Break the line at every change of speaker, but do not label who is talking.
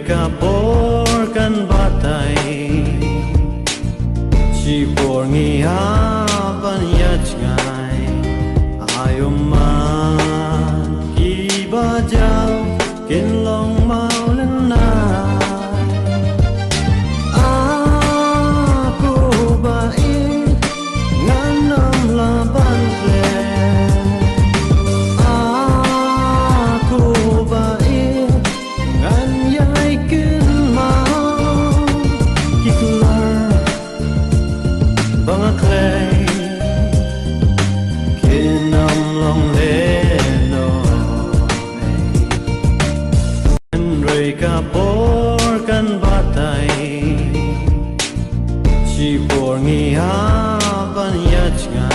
ka por kan batai chi por ngi ha ban yach ngai ayuman ki ba jau kin long mau lên na aku ba i ngan nam la ban ple aku ba i ngan yai kin mau kikular bang aklay kinam long le no rơi ka por kan batai chi por ngi ha ban yach nga